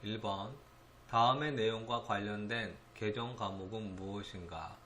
1번. 다음의 내용과 관련된 개정 과목은 무엇인가?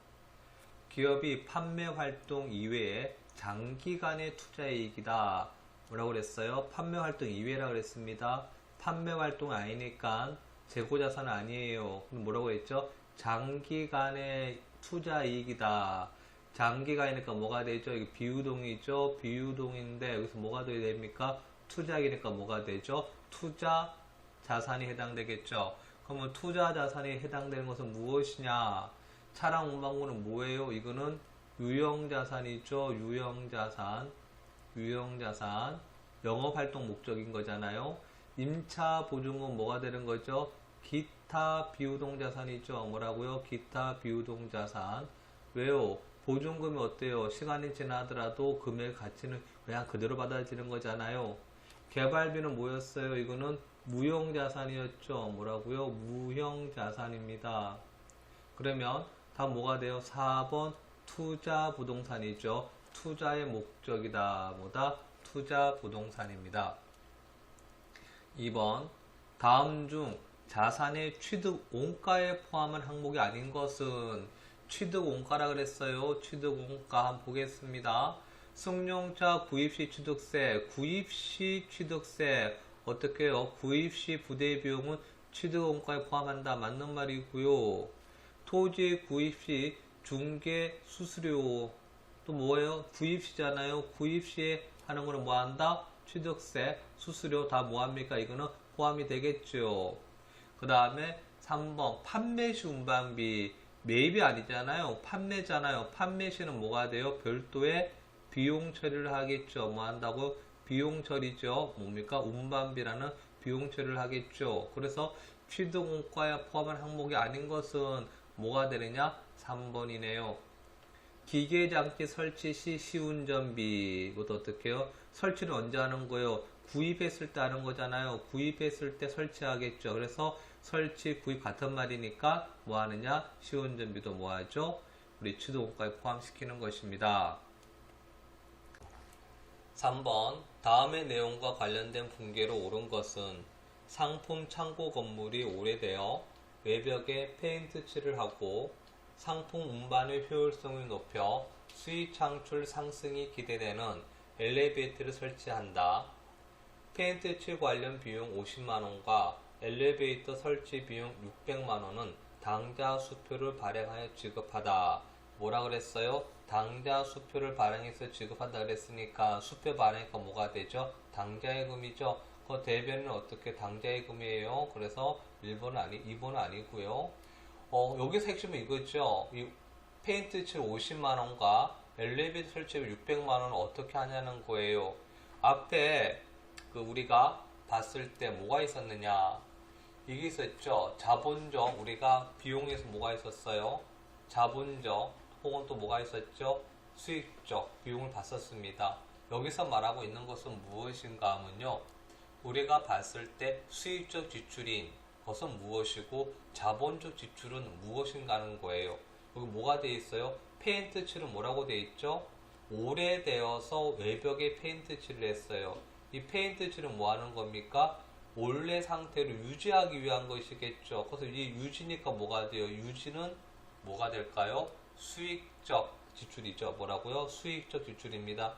기업이 판매 활동 이외에 장기간의 투자이익이다. 뭐라고 그랬어요? 판매 활동 이외라고 그랬습니다. 판매 활동 아니니까 재고자산 아니에요. 그럼 뭐라고 했죠? 장기간의 투자이익이다. 장기간이니까 뭐가 되죠? 이게 비유동이죠? 비유동인데 여기서 뭐가 돼야 됩니까? 투자이니까 뭐가 되죠? 투자 자산이 해당되겠죠? 그러면 투자 자산이 해당되는 것은 무엇이냐? 차량 운반구는 뭐예요? 이거는 유형자산이죠. 유형자산. 유형자산. 영업활동 목적인 거잖아요. 임차 보증은 뭐가 되는 거죠? 기타 비유동자산이죠. 뭐라고요? 기타 비유동자산. 왜요? 보증금이 어때요? 시간이 지나더라도 금액 가치는 그냥 그대로 받아지는 거잖아요. 개발비는 뭐였어요? 이거는 무형자산이었죠. 뭐라고요? 무형자산입니다. 그러면 다음 뭐가 돼요? 4번 투자 부동산이죠. 투자의 목적이다. 뭐다? 투자 부동산입니다. 2번 다음 중 자산의 취득 원가에 포함한 항목이 아닌 것은 취득 원가라 그랬어요. 취득 원가 한번 보겠습니다. 승용차 구입시 취득세, 구입시 취득세 어떻게 해요? 구입시 부대 비용은 취득 원가에 포함한다. 맞는 말이고요. 토지 구입시 중개 수수료 또 뭐예요? 구입시잖아요. 구입시에 하는 거는 뭐 한다? 취득세, 수수료 다 뭐합니까? 이거는 포함이 되겠죠. 그 다음에 3번 판매시 운반비 매입이 아니잖아요. 판매잖아요. 판매시는 뭐가 돼요? 별도의 비용 처리를 하겠죠. 뭐 한다고? 비용 처리죠. 뭡니까? 운반비라는 비용 처리를 하겠죠. 그래서 취득원가에 포함한 항목이 아닌 것은 뭐가 되느냐? 3번이네요. 기계장치 설치 시 시운전비 이것도 어떻게 해요? 설치는 언제 하는 거예요? 구입했을 때 하는 거잖아요. 구입했을 때 설치하겠죠. 그래서 설치, 구입 같은 말이니까 뭐 하느냐? 시운전비도 뭐 하죠? 우리 취득원가에 포함시키는 것입니다. 3번 다음의 내용과 관련된 분계로 옳은 것은 상품 창고 건물이 오래되어 외벽에 페인트 칠을 하고 상품 운반의 효율성을 높여 수익 창출 상승이 기대되는 엘리베이터를 설치한다. 페인트 칠 관련 비용 50만원과 엘리베이터 설치 비용 600만원은 당좌 수표를 발행하여 지급하다. 뭐라 그랬어요? 당좌 수표를 발행해서 지급한다 그랬으니까 수표 발행이니까 뭐가 되죠? 당좌예금이죠. 그 대변은 어떻게 당좌예금이에요? 그래서 1번은 2번은 아니고요. 여기서 핵심은 이거죠. 이 페인트 칠 50만원과 엘리베이터 설치 600만원은 어떻게 하냐는 거예요. 앞에 우리가 봤을 때 뭐가 있었느냐. 이게 있었죠. 자본적, 우리가 비용에서 뭐가 있었어요? 자본적, 혹은 또 뭐가 있었죠? 수익적 비용을 봤었습니다. 여기서 말하고 있는 것은 무엇인가 하면요. 우리가 봤을 때 수익적 지출인 것은 무엇이고 자본적 지출은 무엇인가 하는 거예요. 여기 뭐가 돼 있어요? 페인트 칠은 뭐라고 돼 있죠? 오래되어서 외벽에 페인트 칠을 했어요. 이 페인트 칠은 뭐 하는 겁니까? 원래 상태로 유지하기 위한 것이겠죠. 그래서 이 유지니까 뭐가 돼요? 유지는 뭐가 될까요? 수익적 지출이죠. 뭐라고요? 수익적 지출입니다.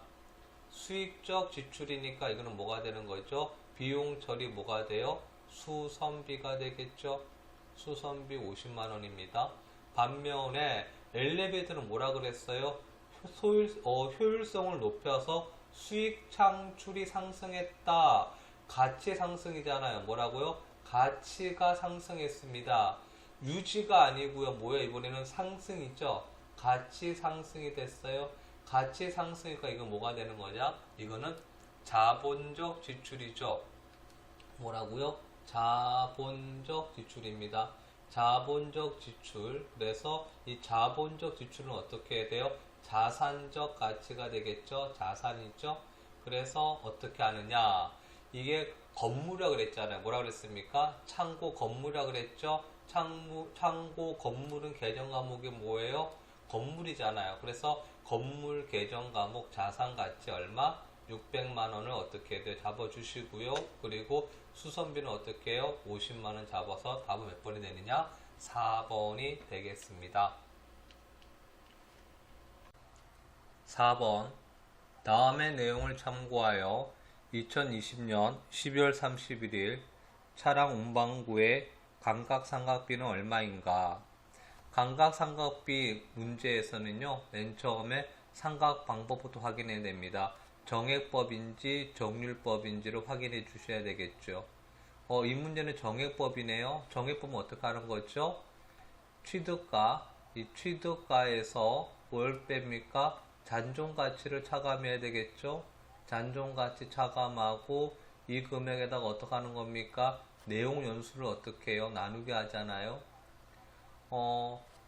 수익적 지출이니까 이거는 뭐가 되는 거죠? 비용 처리 뭐가 돼요? 수선비가 되겠죠. 수선비 50만원입니다. 반면에 엘리베이터는 뭐라 그랬어요? 효율성을 높여서 수익 창출이 상승했다. 가치 상승이잖아요. 뭐라고요? 가치가 상승했습니다. 유지가 아니고요. 뭐예요? 이번에는 상승이죠. 가치 상승이 됐어요. 가치 상승이니까 이건 뭐가 되는 거냐? 이거는 자본적 지출이죠. 뭐라고요? 자본적 지출입니다. 자본적 지출. 그래서 이 자본적 지출은 어떻게 해야 돼요? 자산적 가치가 되겠죠. 자산이죠. 그래서 어떻게 하느냐? 이게 건물이라고 그랬잖아요. 뭐라 그랬습니까? 창고 건물이라고 그랬죠. 창고 건물은 개정 과목이 뭐예요? 건물이잖아요. 그래서 건물 개정 과목 자산 가치 얼마? 600만 원을 어떻게 해야 돼? 잡아주시고요. 그리고 수선비는 어떻게 해요? 50만 원 잡아서 답은 몇 번이 되느냐? 4번이 되겠습니다. 4번. 다음의 내용을 참고하여 2020년 12월 31일 차량 운반구의 감각상각비는 얼마인가? 감각상각비 문제에서는요, 맨 처음에 상각 방법부터 확인해야 됩니다. 정액법인지 정률법인지를 확인해 주셔야 되겠죠. 이 문제는 정액법이네요. 정액법은 어떻게 하는 거죠? 취득가, 이 취득가에서 뭘 뺍니까? 잔존가치를 차감해야 되겠죠. 잔존가치 차감하고 이 금액에다가 어떻게 하는 겁니까? 내용 연수를 어떻게 해요? 나누게 하잖아요.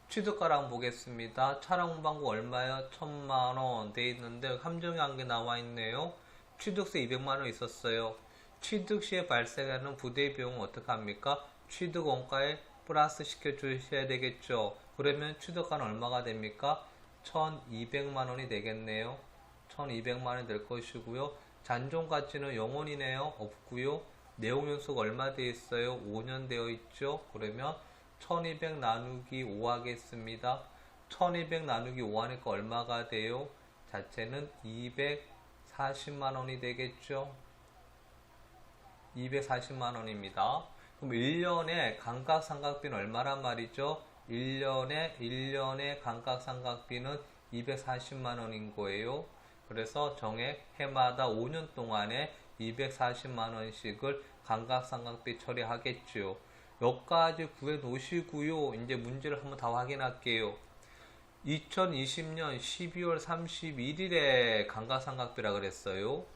취득가랑 보겠습니다. 차량 운반구 얼마요? 1000만원 돼 있는데 함정이 한 개 나와 있네요. 취득세 200만원 있었어요. 취득 시에 발생하는 부대 비용은 어떻게 합니까? 취득 원가에 플러스 시켜 주셔야 되겠죠. 그러면 취득가는 얼마가 됩니까? 1200만원이 되겠네요. 1200만원이 될 것이고요. 잔존가치는 0원이네요. 없고요. 내용연수가 얼마 되어 있어요? 5년 되어 있죠. 그러면 1200 나누기 5 하겠습니다. 1200 나누기 5 하니까 얼마가 돼요? 자체는 240만원이 되겠죠. 240만원입니다. 그럼 1년에 감각상각비는 얼마란 말이죠? 1년에 감각상각비는 240만원인 거예요. 그래서 정액 해마다 5년 동안에 240만원씩을 감각상각비 처리하겠죠. 여기까지 구해 놓으시고요. 이제 문제를 한번 다 확인할게요. 2020년 12월 31일에 감각상각비라 그랬어요.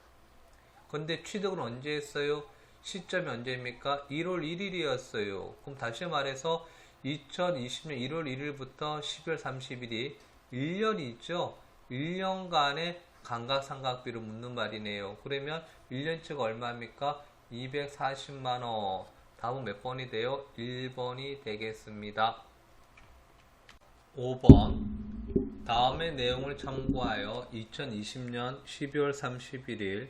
근데 취득은 언제 했어요? 시점이 언제입니까? 1월 1일이었어요. 그럼 다시 말해서 2020년 1월 1일부터 12월 30일이 1년이 있죠? 1년간의 감각상각비를 묻는 말이네요. 그러면 1년치가 얼마입니까? 240만원. 답은 몇 번이 돼요? 1번이 되겠습니다. 5번. 다음의 내용을 참고하여 2020년 12월 31일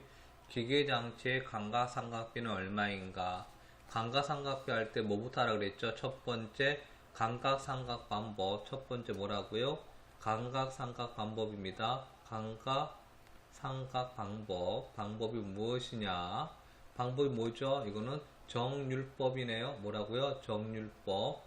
기계장치의 감각상각비는 얼마인가? 감각상각비 할 때 뭐부터 하라 그랬죠? 첫 번째 감각상각 방법. 첫 번째 뭐라고요? 감각상각 방법입니다. 감각상각 방법. 방법이 무엇이냐? 방법이 뭐죠? 이거는 정률법이네요. 뭐라고요? 정률법.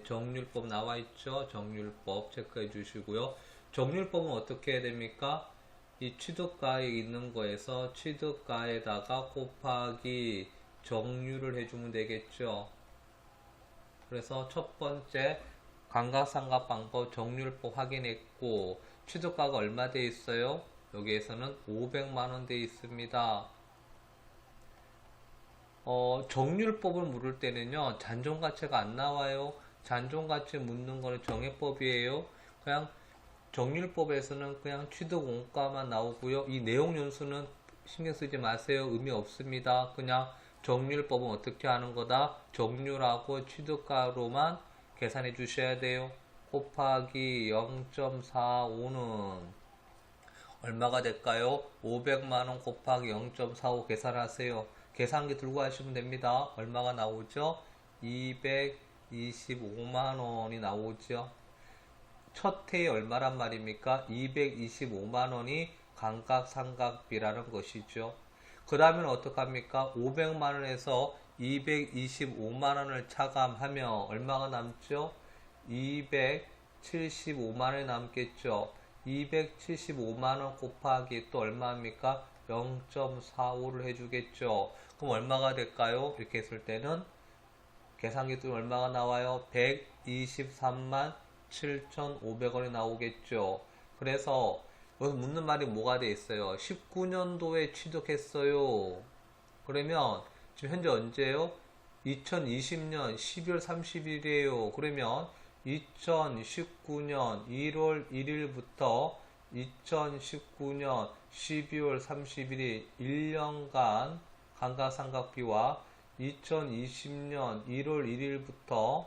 정률법 나와 있죠? 정률법 체크해 주시고요. 정률법은 어떻게 해야 됩니까? 이 취득가에 있는 거에서 취득가에다가 곱하기 정률을 해주면 되겠죠. 그래서 첫 번째 감각상각 방법 정률법 확인했고 취득가가 얼마 돼 있어요? 여기에서는 500만원 돼 있습니다. 정률법을 물을 때는요, 잔존가치가 안 나와요. 잔존가치 묻는 거는 정액법이에요. 그냥 정률법에서는 그냥 취득 원가만 나오고요. 이 내용 연수는 신경 쓰지 마세요. 의미 없습니다. 그냥 정률법은 어떻게 하는 거다? 정률하고 취득가로만 계산해 주셔야 돼요. 곱하기 0.45는 얼마가 될까요? 500만원 곱하기 0.45 계산하세요. 계산기 들고 하시면 됩니다. 얼마가 나오죠? 225만원이 나오죠. 첫 해에 얼마란 말입니까? 225만원이 감각상각비라는 것이죠. 그 다음에 어떡합니까? 500만원에서 225만원을 차감하면 얼마가 남죠? 275만원이 남겠죠. 275만원 곱하기 또 얼마입니까? 0.45를 해주겠죠. 그럼 얼마가 될까요? 이렇게 했을 때는 계산기 또 얼마가 나와요? 123만 7,500원이 나오겠죠. 그래서 여기서 묻는 말이 뭐가 돼 있어요? 19년도에 취득했어요. 그러면 지금 현재 언제예요? 2020년 12월 30일이에요. 그러면 2019년 1월 1일부터 2019년 12월 30일이 1년간 감가상각비와 2020년 1월 1일부터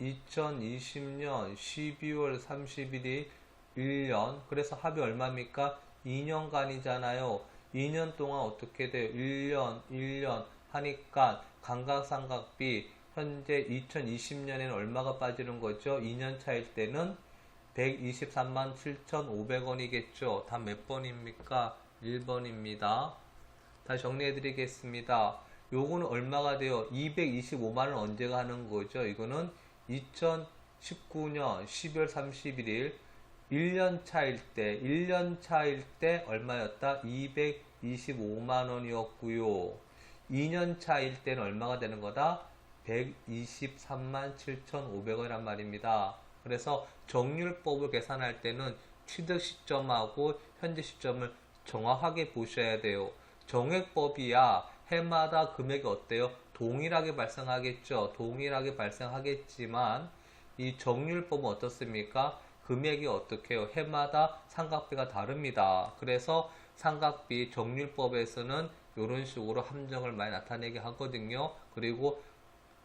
2020년 12월 30일이 1년, 그래서 합이 얼마입니까? 2년간이잖아요. 2년 동안 어떻게 돼요? 1년 하니까 감가상각비 현재 2020년에는 얼마가 빠지는 거죠? 2년 차일 때는 123만 7,500원이겠죠. 다 몇 번입니까? 1번입니다. 다시 정리해 드리겠습니다. 요거는 얼마가 돼요? 225만원 언제가 하는 거죠? 이거는 2019년 12월 31일 1년 차일 때 얼마였다? 225만원이었고요. 2년 차일 때는 얼마가 되는 거다? 123만 7,500원이란 말입니다. 그래서 정률법을 계산할 때는 취득 시점하고 현재 시점을 정확하게 보셔야 돼요. 정액법이야 해마다 금액이 어때요? 동일하게 발생하겠죠. 동일하게 발생하겠지만 이 정률법은 어떻습니까? 금액이 어떻게 해요? 해마다 상각비가 다릅니다. 그래서 상각비 정률법에서는 이런 식으로 함정을 많이 나타내게 하거든요. 그리고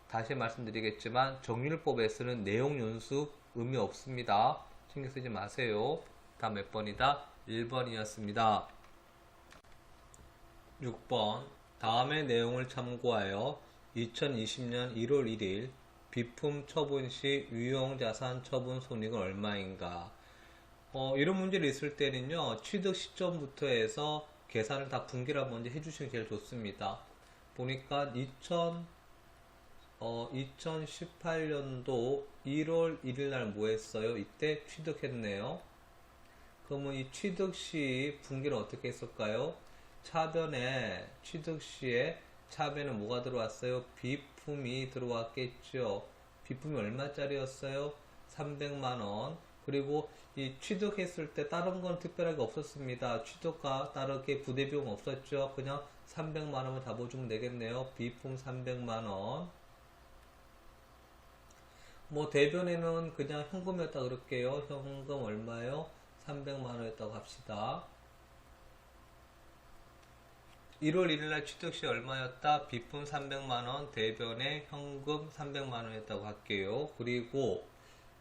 다시 말씀드리겠지만 정률법에서는 내용 연수 의미 없습니다. 신경 쓰지 마세요. 다음 몇 번이다? 1번이었습니다. 6번 다음의 내용을 참고하여 2020년 1월 1일 비품 처분 시 유형자산 처분 손익은 얼마인가? 이런 문제를 있을 때는요, 취득 시점부터 해서 계산을 다 분기를 먼저 해주시는 게 제일 좋습니다. 보니까 2018년도 1월 1일 날 뭐 했어요? 이때 취득했네요. 그러면 이 취득 시 분기는 어떻게 했을까요? 차변에 취득 시에 차변에 뭐가 들어왔어요? 비품이 들어왔겠죠. 비품이 얼마짜리였어요? 300만원. 그리고 이 취득했을 때 다른 건 특별하게 없었습니다. 취득과 다르게 부대비용 없었죠. 그냥 300만원을 잡아주면 되겠네요. 비품 300만원. 뭐 대변에는 그냥 현금이었다 그럴게요. 현금 얼마요? 300만원이었다고 합시다. 1월 1일날 취득시 얼마였다? 비품 300만원, 대변에 현금 300만원이었다고 할게요. 그리고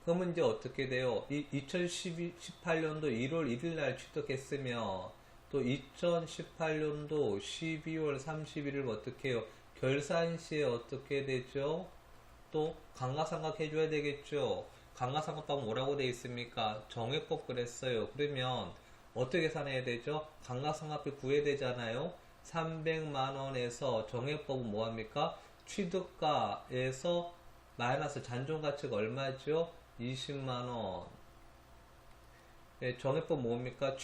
그러면 이제 어떻게 돼요? 2018년도 1월 1일날 취득했으면 또 2018년도 12월 31일 어떻게 해요? 결산시에 어떻게 되죠? 또 감가상각 해줘야 되겠죠? 감가상각법은 뭐라고 되어 있습니까? 정액법 그랬어요. 그러면 어떻게 계산해야 되죠? 감가상각비 구해야 되잖아요. 300만원에서 정액법은 뭐합니까? 취득가에서 마이너스 잔존가치가 얼마죠? 20만원. 네, 정액법 뭡니까?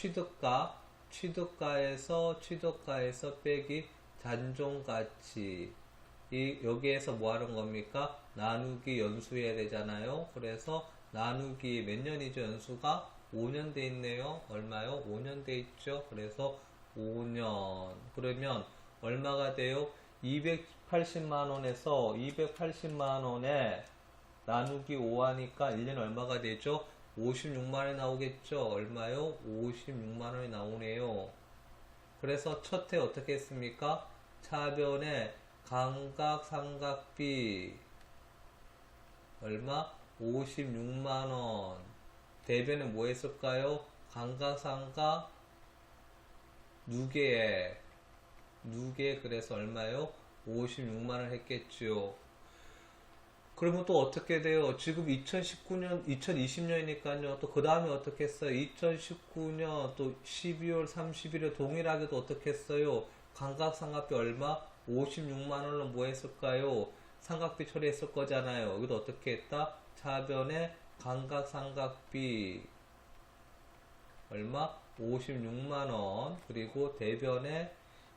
취득가에서 빼기 잔존가치. 여기에서 뭐 하는 겁니까? 나누기 연수해야 되잖아요. 그래서 나누기 몇 년이죠? 연수가 5년 돼 있네요. 얼마요? 5년 돼 있죠. 그래서 5년. 그러면 얼마가 돼요? 280만원에서 280만원에 나누기 5 하니까 1년 얼마가 되죠? 56만원이 나오겠죠? 얼마요? 56만원이 나오네요. 그래서 첫 해 어떻게 했습니까? 차변에 감가상각비 얼마? 56만원. 대변에 뭐 했을까요? 감가상각 누계에 그래서 얼마요? 56만원 했겠죠. 그러면 또 어떻게 돼요? 지금 2020년이니까요. 또 그 다음에 어떻게 했어요? 2019년 또 12월 30일에 동일하게도 어떻게 했어요? 감가상각비 얼마? 56만원을 뭐 했을까요? 상각비 처리했을 거잖아요. 여기도 어떻게 했다? 차변에 감가상각비 얼마? 56만원. 그리고 대변에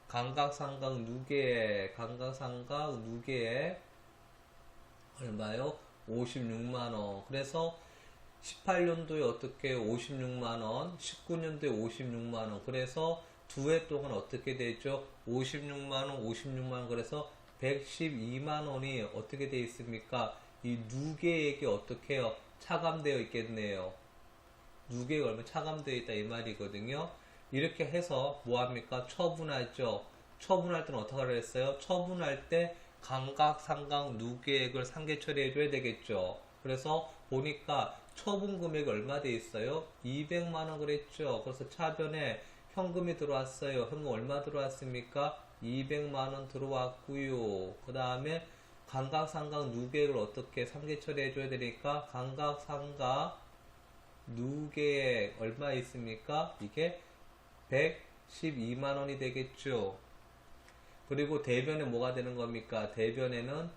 감가상각 누계에 얼마요? 56만원. 그래서 18년도에 어떻게 56만원, 19년도에 56만원. 그래서 두 해 동안 어떻게 되죠? 56만원. 그래서 112만원이 어떻게 되어 있습니까? 이 누계액이 어떻게 해요? 차감되어 있겠네요. 누계액 얼마 차감되어 있다 이 말이거든요. 이렇게 해서 뭐합니까? 처분하죠. 처분할 때는 어떻게 하려 했어요? 처분할 때 감가상각 누계액을 상계 처리해 줘야 되겠죠. 그래서 보니까 처분 금액이 얼마 돼 있어요? 200만원 그랬죠. 그래서 차변에 현금이 들어왔어요. 현금 얼마 들어왔습니까? 200만원 들어왔고요. 그 다음에 감각상각 누계액을 어떻게 상계 처리해줘야 되니까 감각상각 누계액 얼마 있습니까? 이게 112만원이 되겠죠. 그리고 대변에 뭐가 되는 겁니까? 대변에는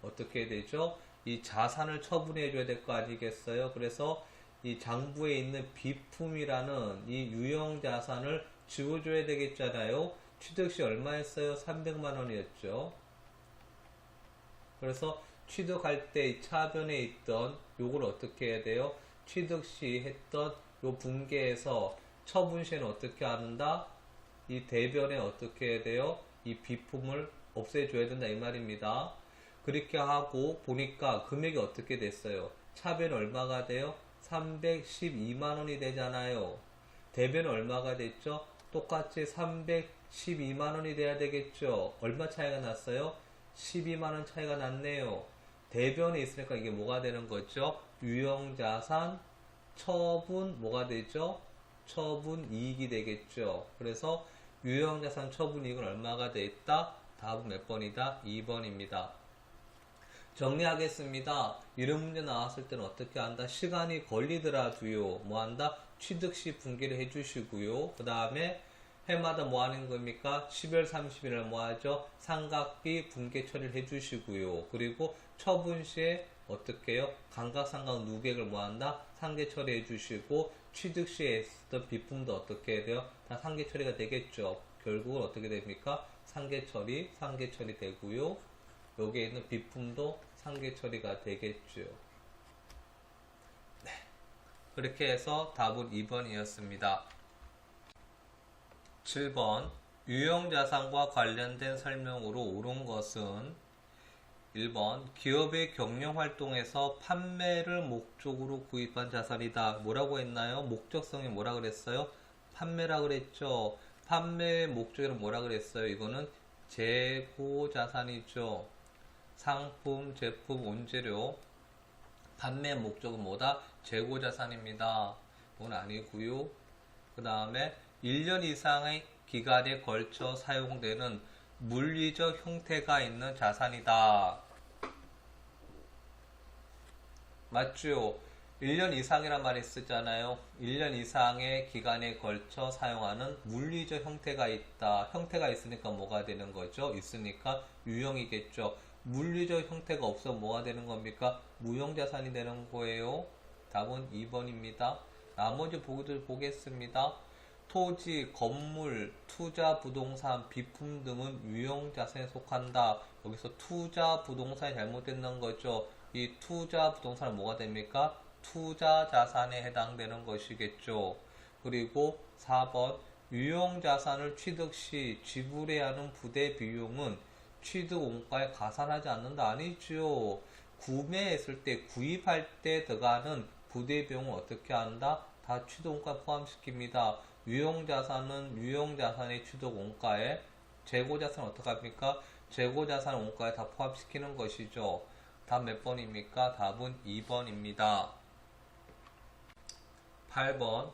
어떻게 되죠? 이 자산을 처분해 줘야 될 거 아니겠어요? 그래서 이 장부에 있는 비품이라는 이 유형 자산을 지워줘야 되겠잖아요. 취득 시 얼마였어요? 300만 원이었죠. 그래서 취득할 때 이 차변에 있던 요걸 어떻게 해야 돼요? 취득 시 했던 요 분계에서 처분 시에는 어떻게 한다? 이 대변에 어떻게 해야 돼요? 이 비품을 없애줘야 된다 이 말입니다. 그렇게 하고 보니까 금액이 어떻게 됐어요? 차변 얼마가 돼요? 312만원이 되잖아요. 대변 얼마가 됐죠? 똑같이 312만원이 돼야 되겠죠. 얼마 차이가 났어요? 12만원 차이가 났네요. 대변에 있으니까 이게 뭐가 되는 거죠? 유형자산 처분 뭐가 되죠? 처분 이익이 되겠죠. 그래서 유형자산 처분 이익은 얼마가 돼 있다? 답은 몇 번이다? 2번입니다. 정리하겠습니다. 이런 문제 나왔을 때는 어떻게 한다? 시간이 걸리더라도요. 뭐 한다? 취득 시 분기를 해주시고요. 그 다음에 해마다 뭐 하는 겁니까? 12월 30일을 뭐 하죠? 상각비 분계 처리를 해주시고요. 그리고 처분 시에 어떻게 해요? 감각상각 누계액을 뭐 한다? 상계 처리해 주시고 취득 시에 있었던 비품도 어떻게 해야 돼요? 다 상계 처리가 되겠죠. 결국은 어떻게 됩니까? 상계 처리 되고요. 여기에 있는 비품도 상계 처리가 되겠죠. 네. 그렇게 해서 답은 2번이었습니다. 7번 유형자산과 관련된 설명으로 옳은 것은 1번 기업의 경영활동에서 판매를 목적으로 구입한 자산이다. 뭐라고 했나요? 목적성이 뭐라 그랬어요? 판매라 그랬죠. 판매의 목적으로 뭐라 그랬어요? 이거는 재고자산이죠. 상품, 제품, 원재료 판매 목적은 뭐다? 재고자산입니다. 이건 아니고요. 그 다음에 1년 이상의 기간에 걸쳐 사용되는 물리적 형태가 있는 자산이다. 맞죠? 1년 이상이란 말이 쓰잖아요. 1년 이상의 기간에 걸쳐 사용하는 물리적 형태가 있다. 형태가 있으니까 뭐가 되는 거죠? 있으니까 유형이겠죠. 물리적 형태가 없어 뭐가 되는 겁니까? 무형자산이 되는 거예요. 답은 2번입니다. 나머지 보기들 보겠습니다. 토지, 건물, 투자, 부동산, 비품 등은 유형자산에 속한다. 여기서 투자, 부동산이 잘못됐는 거죠. 이 투자, 부동산은 뭐가 됩니까? 투자자산에 해당되는 것이겠죠. 그리고 4번 유형자산을 취득 시 지불해야 하는 부대 비용은 취득 원가에 가산하지 않는다. 아니죠. 구매했을 때, 구입할 때 들어가는 부대 비용을 어떻게 한다? 다 취득 원가에 포함시킵니다. 유형자산은 유형자산의 취득 원가에, 재고자산은 어떻게 합니까? 재고자산 원가에 다 포함시키는 것이죠. 답 몇 번입니까? 답은 2번입니다. 8번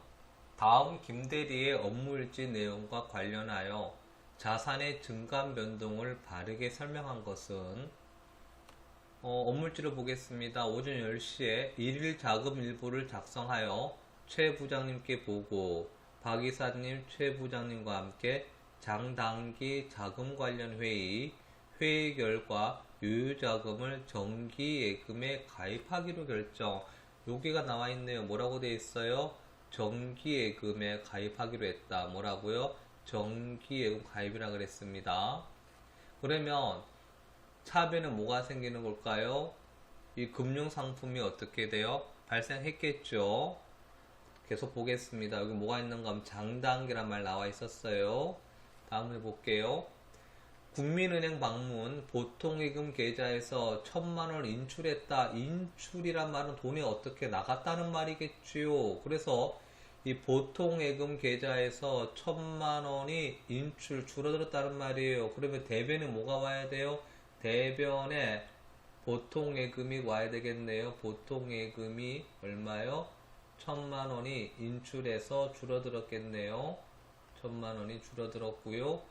다음 김대리의 업무일지 내용과 관련하여 자산의 증감 변동을 바르게 설명한 것은 업무일지를 보겠습니다. 오전 10시에 일일 자금 일부를 작성하여 최 부장님께 보고 박 이사님, 최 부장님과 함께 장단기 자금 관련 회의 결과 유효자금을 정기예금에 가입하기로 결정. 여기가 나와 있네요. 뭐라고 되어 있어요? 정기예금에 가입하기로 했다. 뭐라고요? 정기예금 가입이라 그랬습니다. 그러면 차변에 뭐가 생기는 걸까요? 이 금융상품이 어떻게 돼요? 발생했겠죠. 계속 보겠습니다. 여기 뭐가 있는가 하면 장단기란 말 나와 있었어요. 다음 해볼게요. 국민은행 방문 보통예금 계좌에서 1,000만원 인출했다. 인출이란 말은 돈이 어떻게 나갔다는 말이겠지요. 그래서 이 보통예금 계좌에서 1,000만원이 줄어들었다는 말이에요. 그러면 대변에 뭐가 와야 돼요? 대변에 보통예금이 와야 되겠네요. 보통예금이 얼마요? 천만 원이 인출해서 줄어들었겠네요. 천만 원이 줄어들었고요.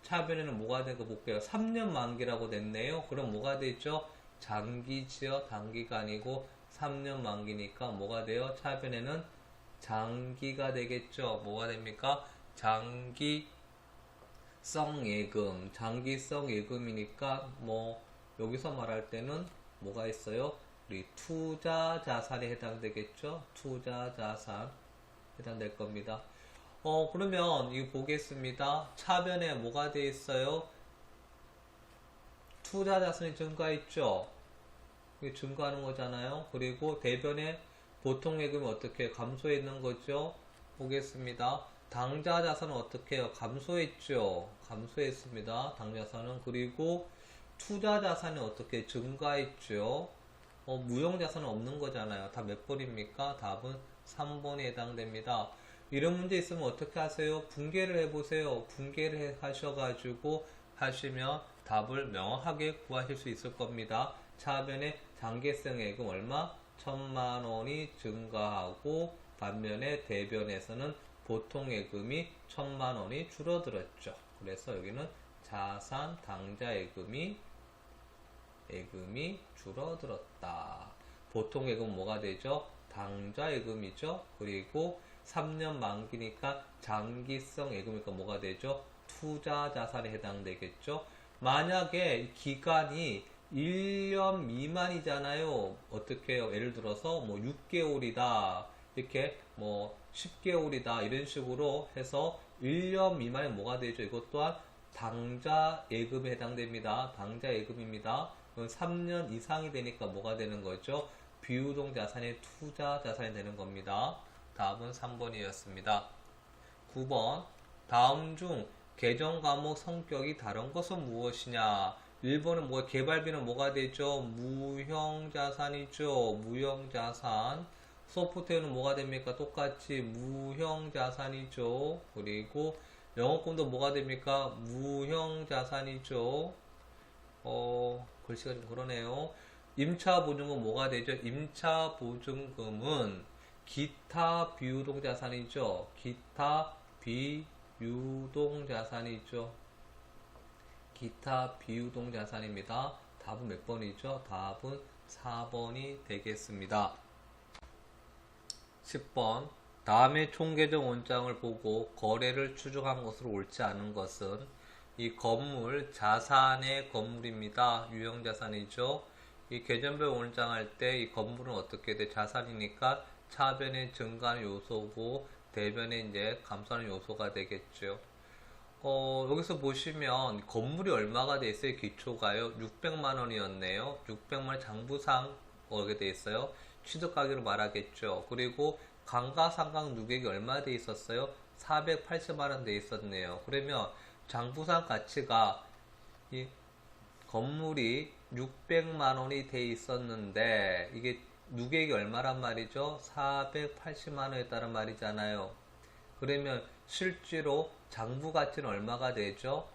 차변에는 뭐가 된 거 볼게요. 3년 만기라고 냈네요. 그럼 뭐가 되죠? 장기지요. 단기가 아니고 3년 만기니까 뭐가 돼요? 차변에는 장기가 되겠죠. 뭐가 됩니까? 장기성 예금. 장기성 예금이니까 뭐 여기서 말할 때는 뭐가 있어요? 우리 투자 자산에 해당되겠죠. 투자 자산 해당될 겁니다. 그러면 이거 보겠습니다. 차변에 뭐가 돼 있어요? 투자 자산이 증가했죠. 이게 증가하는 거잖아요. 그리고 대변에 보통 예금이 어떻게 감소했는 거죠? 보겠습니다. 당좌 자산은 어떻게 해요? 감소했죠. 감소했습니다. 당좌 자산은. 그리고 투자 자산이 어떻게 증가했죠? 무형 자산은 없는 거잖아요. 다 몇 번입니까? 답은 3번에 해당됩니다. 이런 문제 있으면 어떻게 하세요? 분개를 해보세요. 분개를 하셔가지고 하시면 답을 명확하게 구하실 수 있을 겁니다. 차변에 장기성 예금 얼마? 1,000만 원이 증가하고 반면에 대변에서는 보통 예금이 1,000만 원이 줄어들었죠. 그래서 여기는 자산 당좌 예금이 줄어들었다. 보통 예금은 뭐가 되죠? 당좌 예금이죠. 그리고 3년 만기니까 장기성 예금이니까 뭐가 되죠? 투자 자산에 해당되겠죠. 만약에 기간이 1년 미만이잖아요. 어떻게 해요? 예를 들어서 뭐 6개월이다. 이렇게 뭐 10개월이다. 이런 식으로 해서 1년 미만에 뭐가 되죠? 이것 또한 당좌 예금에 해당됩니다. 당좌 예금입니다. 그럼 3년 이상이 되니까 뭐가 되는 거죠? 비유동 자산의 투자 자산이 되는 겁니다. 답은 3번이었습니다. 9번. 다음 중 계정 과목 성격이 다른 것은 무엇이냐? 1번은 뭐 개발비는 뭐가 되죠? 무형자산이죠. 무형자산. 소프트웨어는 뭐가 됩니까? 똑같이 무형자산이죠. 그리고 영업권도 뭐가 됩니까? 무형자산이죠. 글씨가 좀 그러네요. 임차보증금 뭐가 되죠? 임차보증금은 기타 비유동자산이죠. 기타 비유동자산이죠. 기타 비유동자산입니다. 답은 몇 번이죠? 답은 4번이 되겠습니다. 10번. 다음의 총계정 원장을 보고 거래를 추정한 것으로 옳지 않은 것은 이 건물, 자산의 건물입니다. 유형자산이죠. 이 계정별 원장할 때 이 건물은 어떻게 돼? 자산이니까 차변에 증가하는 요소고 대변에 이제 감소하는 요소가 되겠죠. 여기서 보시면 건물이 얼마가 돼 있어요? 기초가요? 600만 원이었네요. 600만 원 장부상 오게 돼 있어요. 취득가격으로 말하겠죠. 그리고 감가상각 누계액이 얼마 돼 있었어요? 480만 원 돼 있었네요. 그러면 장부상 가치가 이 건물이 600만 원이 돼 있었는데 이게 누계액이 얼마란 말이죠? 480만 원이었다는 말이잖아요. 그러면 실제로 장부 가치는 얼마가 되죠?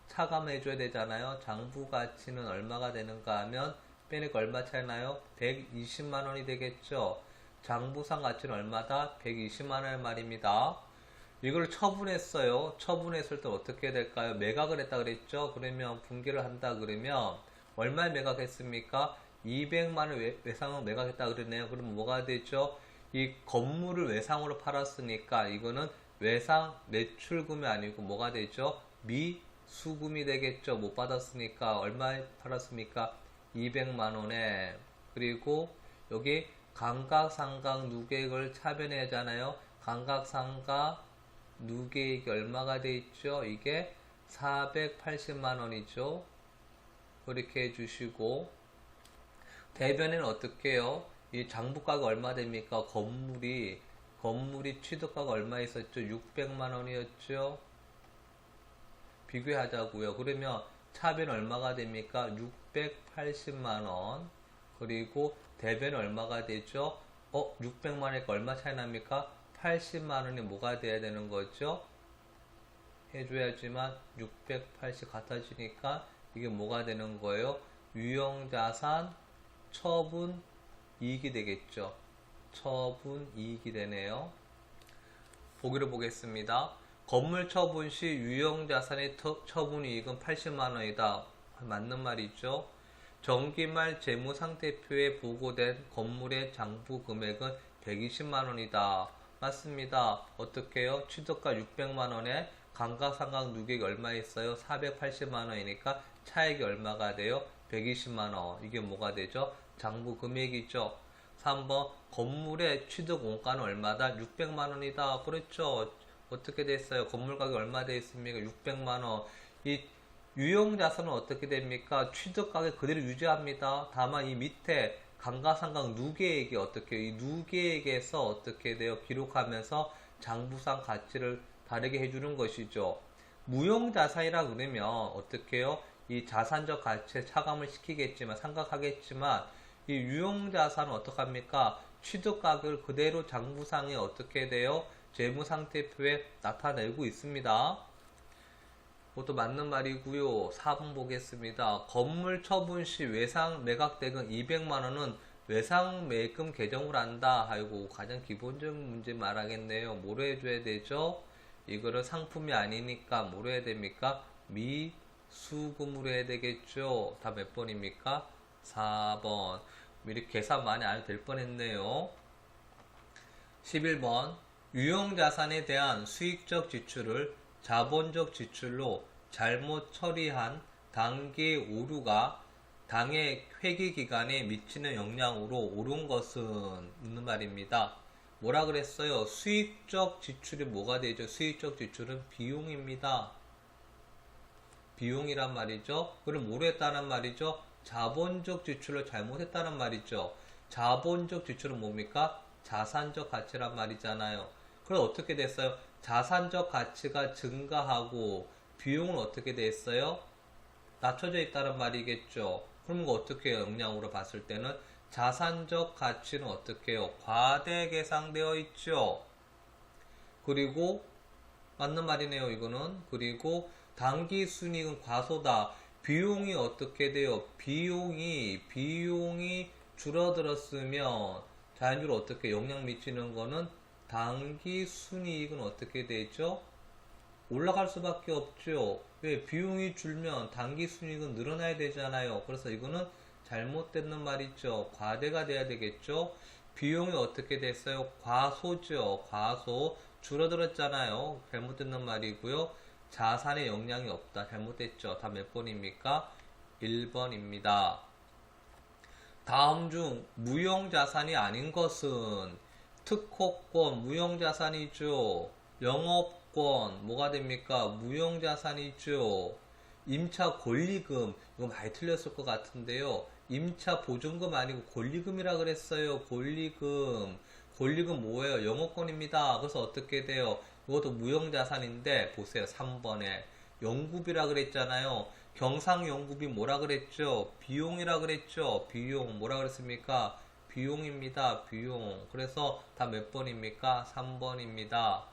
차감해 줘야 되잖아요. 장부 가치는 얼마가 되는가 하면 빼니까 얼마 차이나요? 120만 원이 되겠죠. 장부상 가치는 얼마다? 120만 원 말입니다. 이걸 처분했어요. 처분했을 때 어떻게 될까요? 매각을 했다 그랬죠. 그러면 분기를 한다 그러면 얼마에 매각했습니까? 200만 원 외상으로 매각했다 그러네요. 그럼 뭐가 되죠? 이 건물을 외상으로 팔았으니까 이거는 외상 매출금이 아니고 뭐가 되죠? 미수금이 되겠죠. 못 받았으니까 얼마에 팔았습니까? 200만 원에. 그리고 여기 감가상각 누계액을 차변하잖아요. 감가상각 누계액이 얼마가 돼 있죠? 이게 480만 원이죠. 그렇게 해주시고 대변에는 어떻게 해요? 이 장부가가 얼마 됩니까? 건물이 취득가가 얼마 있었죠? 600만 원이었죠. 비교하자고요. 그러면 차변 얼마가 됩니까? 680만 원. 그리고 대변 얼마가 되죠? 600만 원이니까 얼마 차이 납니까? 80만 원이 뭐가 돼야 되는 거죠? 해줘야지만 680 같아지니까 이게 뭐가 되는 거예요? 유형자산 처분 이익이 되겠죠. 처분 이익이 되네요. 보기를 보겠습니다. 건물 처분 시 유형자산의 처분 이익은 80만 원이다. 맞는 말이죠. 정기말 재무상태표에 보고된 건물의 장부 금액은 120만 원이다. 맞습니다. 어떻게 해요? 취득가 600만 원에 감가상각 누계액이 얼마 있어요? 480만 원이니까 차액이 얼마가 돼요? 120만 원. 이게 뭐가 되죠? 장부 금액이죠. 3번 건물의 취득 원가는 얼마다? 600만 원이다. 그렇죠. 어떻게 됐어요? 건물 가격이 얼마 돼 있습니까? 600만 원. 이 유형자산은 어떻게 됩니까? 취득 가격 그대로 유지합니다. 다만 이 밑에 감가상각 누계액이 어떻게 이 누계액에서 어떻게 돼요? 기록하면서 장부상 가치를 다르게 해주는 것이죠. 무형자산이라 그러면 어떻게 해요? 이 자산적 가치에 차감을 시키겠지만 생각하겠지만 이 유형자산은 어떻게 합니까? 취득 가격을 그대로 장부상에 어떻게 돼요? 재무상태표에 나타내고 있습니다. 그것도 맞는 말이고요. 4번 보겠습니다. 건물 처분 시 외상 매각대금 200만원은 외상매금 개정을 한다. 아이고 가장 기본적인 문제 말하겠네요. 뭐로 해줘야 되죠? 이거를 상품이 아니니까 뭐로 해야 됩니까? 미수금으로 해야 되겠죠. 다 몇 번입니까? 4번. 이렇게 계산 많이 안 해도 될 뻔했네요. 11번. 유형자산에 대한 수익적 지출을 자본적 지출로 잘못 처리한 당기 오류가 당해 회계기간에 미치는 영향으로 오른 것은 묻는 말입니다. 뭐라 그랬어요? 수익적 지출이 뭐가 되죠? 수익적 지출은 비용입니다. 비용이란 말이죠. 그럼 뭐로 했다는 말이죠? 자본적 지출을 잘못했다는 말이죠. 자본적 지출은 뭡니까? 자산적 가치란 말이잖아요. 그럼 어떻게 됐어요? 자산적 가치가 증가하고 비용은 어떻게 됐어요? 낮춰져 있다는 말이겠죠. 그럼 이거 어떻게 해요? 영향으로 봤을 때는 자산적 가치는 어떻게 해요? 과대 계상되어 있죠. 그리고 맞는 말이네요. 이거는. 그리고 당기 순이익은 과소다. 비용이 어떻게 돼요? 비용이 줄어들었으면 자연적으로 어떻게 영향 미치는 거는 당기 순이익은 어떻게 되죠? 올라갈 수밖에 없죠. 왜? 비용이 줄면 당기 순이익은 늘어나야 되잖아요. 그래서 이거는 잘못됐는 말이죠. 과대가 돼야 되겠죠. 비용이 어떻게 됐어요? 과소죠. 과소. 줄어들었잖아요. 잘못됐는 말이고요. 자산에 영향이 없다. 잘못됐죠. 다 몇 번입니까? 1번입니다. 다음 중 무형자산이 아닌 것은 특허권 무형자산이죠. 영업권 뭐가 됩니까? 무형자산이죠. 임차 권리금 이거 많이 틀렸을 것 같은데요. 임차 보증금 아니고 권리금이라 그랬어요. 권리금 뭐예요? 영업권입니다. 그래서 어떻게 돼요? 이것도 무형자산인데 보세요. 3번에 연구비라 그랬잖아요. 경상연구비 뭐라 그랬죠? 비용이라 그랬죠? 비용 뭐라 그랬습니까? 비용입니다. 비용. 그래서 다 몇 번입니까? 3번입니다.